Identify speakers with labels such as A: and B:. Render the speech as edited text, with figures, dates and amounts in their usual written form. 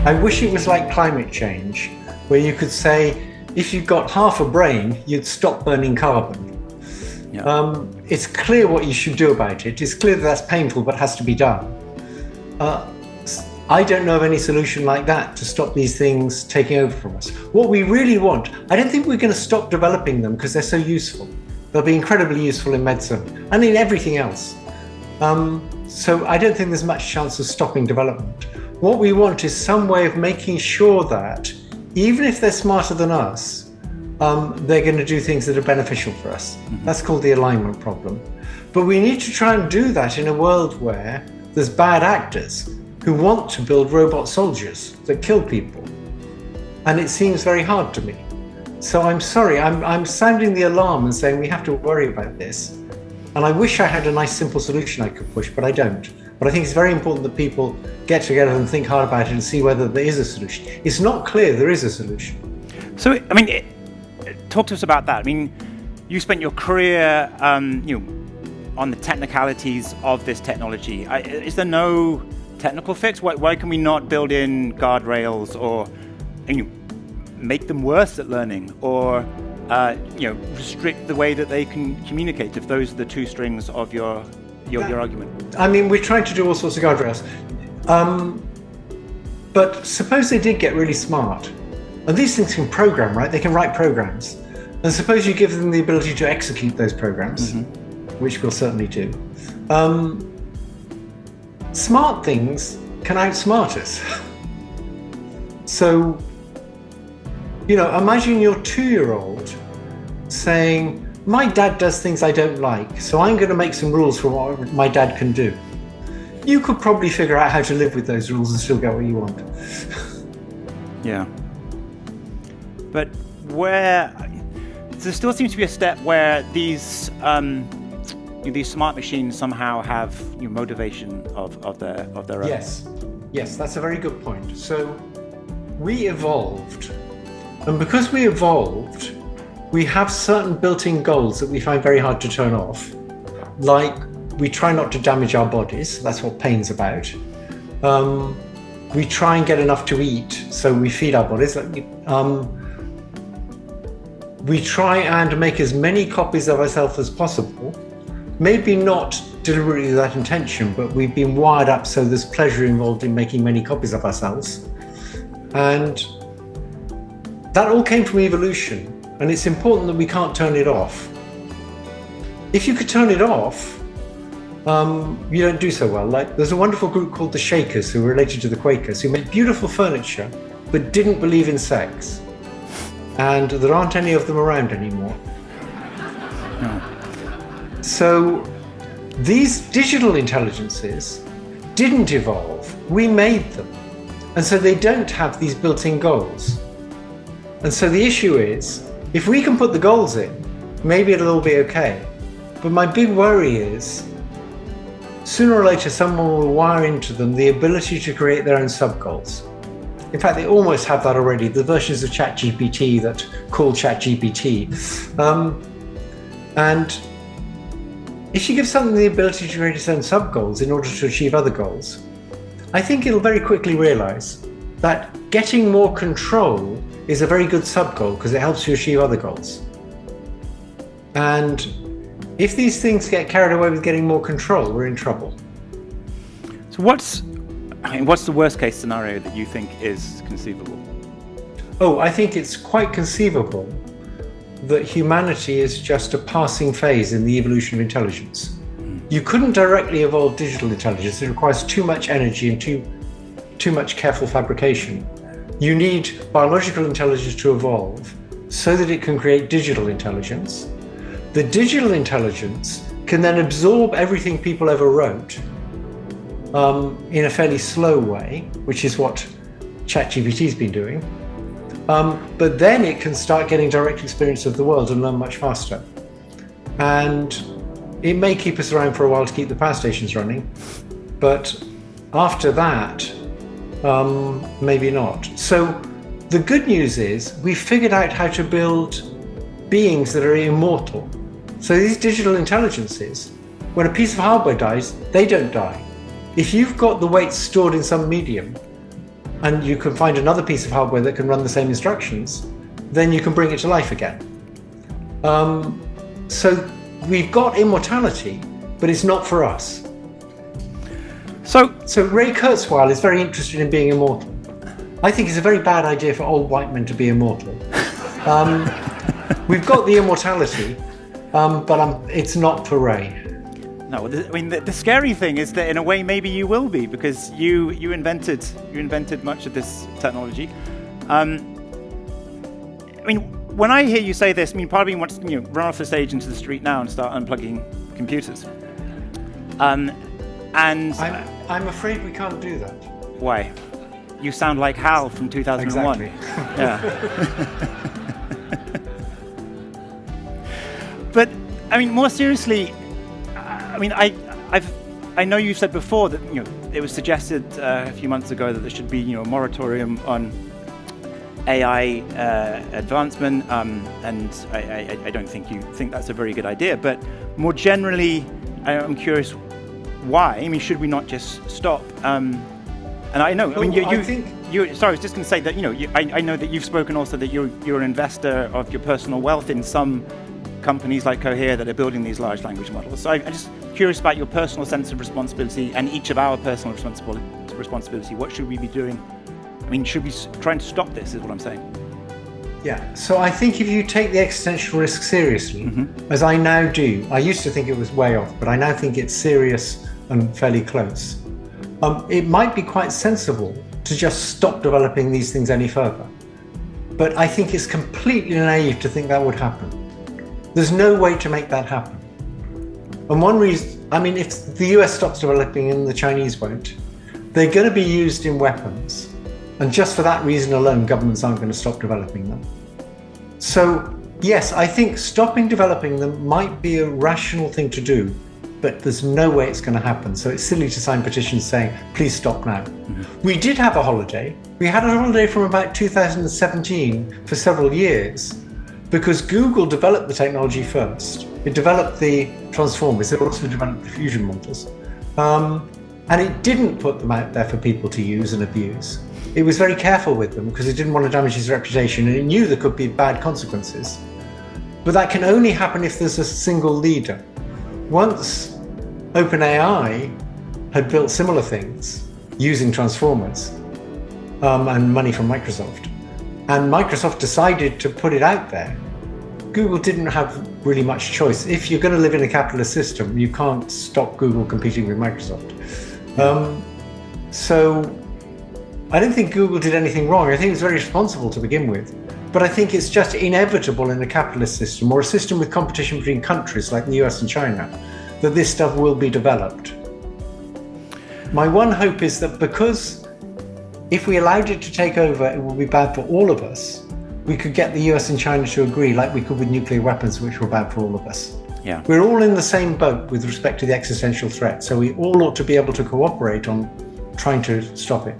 A: I wish it was like climate change, where you could say, if you've got half a brain, you'd stop burning carbon.
B: Yeah.
A: It's clear what you should do about it. It's clear that that's painful, but has to be done. I don't know of any solution like that to stop these things taking over from us. What we really want, I don't think we're going to stop developing them because they're so useful. They'll be incredibly useful in medicine and in everything else. So I don't think there's much chance of stopping development. What we want is some way of making sure that even if they're smarter than us, they're going to do things that are beneficial for us. Mm-hmm. That's called the alignment problem. But we need to try and do that in a world where there's bad actors who want to build robot soldiers that kill people. And it seems very hard to me. So I'm sorry, I'm sounding the alarm and saying we have to worry about this. And I wish I had a nice simple solution I could push, but I don't. But I think it's very important that people get together and think hard about it and see whether there is a solution. It's not clear there is a solution.
B: So, I mean, talk to us about that. I mean, you spent your career, on the technicalities of this technology. Is there no technical fix? Why can we not build in guardrails or make them worse at learning, or restrict the way that they can communicate, if those are the two strings of your argument?
A: I mean, we're trying to do all sorts of guardrails. But suppose they did get really smart. And these things can program, right? They can write programs. And suppose you give them the ability to execute those programs, mm-hmm. which we'll certainly do. Smart things can outsmart us. So, imagine your 2-year-old saying, my dad does things I don't like, so I'm going to make some rules for what my dad can do. You could probably figure out how to live with those rules and still get what you want.
B: Yeah. But there still seems to be a step where these smart machines somehow have motivation of their own.
A: Yes, that's a very good point. So we evolved, and because we evolved, we have certain built-in goals that we find very hard to turn off. Like, we try not to damage our bodies. That's what pain's about. We try and get enough to eat, so we feed our bodies. We try and make as many copies of ourselves as possible. Maybe not deliberately with that intention, but we've been wired up so there's pleasure involved in making many copies of ourselves. And that all came from evolution. And it's important that we can't turn it off. If you could turn it off, you don't do so well. Like, there's a wonderful group called the Shakers, who are related to the Quakers, who made beautiful furniture, but didn't believe in sex. And there aren't any of them around anymore.
B: No.
A: So these digital intelligences didn't evolve. We made them. And so they don't have these built-in goals. And so the issue is, if we can put the goals in, maybe it'll all be okay. But my big worry is, sooner or later, someone will wire into them the ability to create their own sub-goals. In fact, they almost have that already. The versions of ChatGPT that call ChatGPT. And if you give something the ability to create its own sub-goals in order to achieve other goals, I think it'll very quickly realize that getting more control is a very good sub-goal because it helps you achieve other goals. And if these things get carried away with getting more control, we're in trouble.
B: So what's the worst case scenario that you think is conceivable?
A: Oh, I think it's quite conceivable that humanity is just a passing phase in the evolution of intelligence. You couldn't directly evolve digital intelligence. It requires too much energy and too much careful fabrication. You need biological intelligence to evolve so that it can create digital intelligence. The digital intelligence can then absorb everything people ever wrote in a fairly slow way, which is what ChatGPT's been doing. But then it can start getting direct experience of the world and learn much faster. And it may keep us around for a while to keep the power stations running, but after that, maybe not. So the good news is we figured out how to build beings that are immortal. So these digital intelligences, when a piece of hardware dies, they don't die. If you've got the weights stored in some medium, and you can find another piece of hardware that can run the same instructions, then you can bring it to life again. So we've got immortality, but it's not for us. So Ray Kurzweil is very interested in being immortal. I think it's a very bad idea for old white men to be immortal. We've got the immortality, but it's not for Ray.
B: No, I mean the scary thing is that in a way maybe you will be, because you invented much of this technology. I mean, when I hear you say this, I mean, part of me wants to run off the stage into the street now and start unplugging computers. And
A: I'm afraid we can't do that.
B: Why? You sound like Hal from 2001.
A: Exactly.
B: Yeah. But I mean, more seriously, I mean, I know you said before that it was suggested a few months ago that there should be a moratorium on AI advancement, and I don't think you think that's a very good idea. But more generally, I'm curious why. I mean, should we not just stop? And I know, I mean, sorry, I was just going to say that I know that you've spoken also that you're an investor of your personal wealth in some companies like Cohere that are building these large language models. So I'm just curious about your personal sense of responsibility and each of our personal responsibility. What should we be doing? I mean, should we try to stop this, is what I'm saying.
A: Yeah, so I think if you take the existential risk seriously, as I now do, I used to think it was way off, but I now think it's serious and fairly close. It might be quite sensible to just stop developing these things any further. But I think it's completely naive to think that would happen. There's no way to make that happen. And one reason, I mean, if the US stops developing and the Chinese won't, they're going to be used in weapons. And just for that reason alone, governments aren't going to stop developing them. So, yes, I think stopping developing them might be a rational thing to do, but there's no way it's going to happen. So it's silly to sign petitions saying, please stop now. We did have a holiday. We had a holiday from about 2017 for several years, because Google developed the technology first. It developed the transformers. It also developed the fusion models. And it didn't put them out there for people to use and abuse. It was very careful with them because it didn't want to damage his reputation, and it knew there could be bad consequences. But that can only happen if there's a single leader. Once OpenAI had built similar things using transformers and money from Microsoft, and Microsoft decided to put it out there, Google didn't have really much choice. If you're going to live in a capitalist system, you can't stop Google competing with Microsoft. So I don't think Google did anything wrong. I think it's very responsible to begin with. But I think it's just inevitable in a capitalist system, or a system with competition between countries like the US and China, that this stuff will be developed. My one hope is that because if we allowed it to take over, it will be bad for all of us. We could get the US and China to agree, like we could with nuclear weapons, which were bad for all of us.
B: Yeah.
A: We're all in the same boat with respect to the existential threat, so we all ought to be able to cooperate on trying to stop it.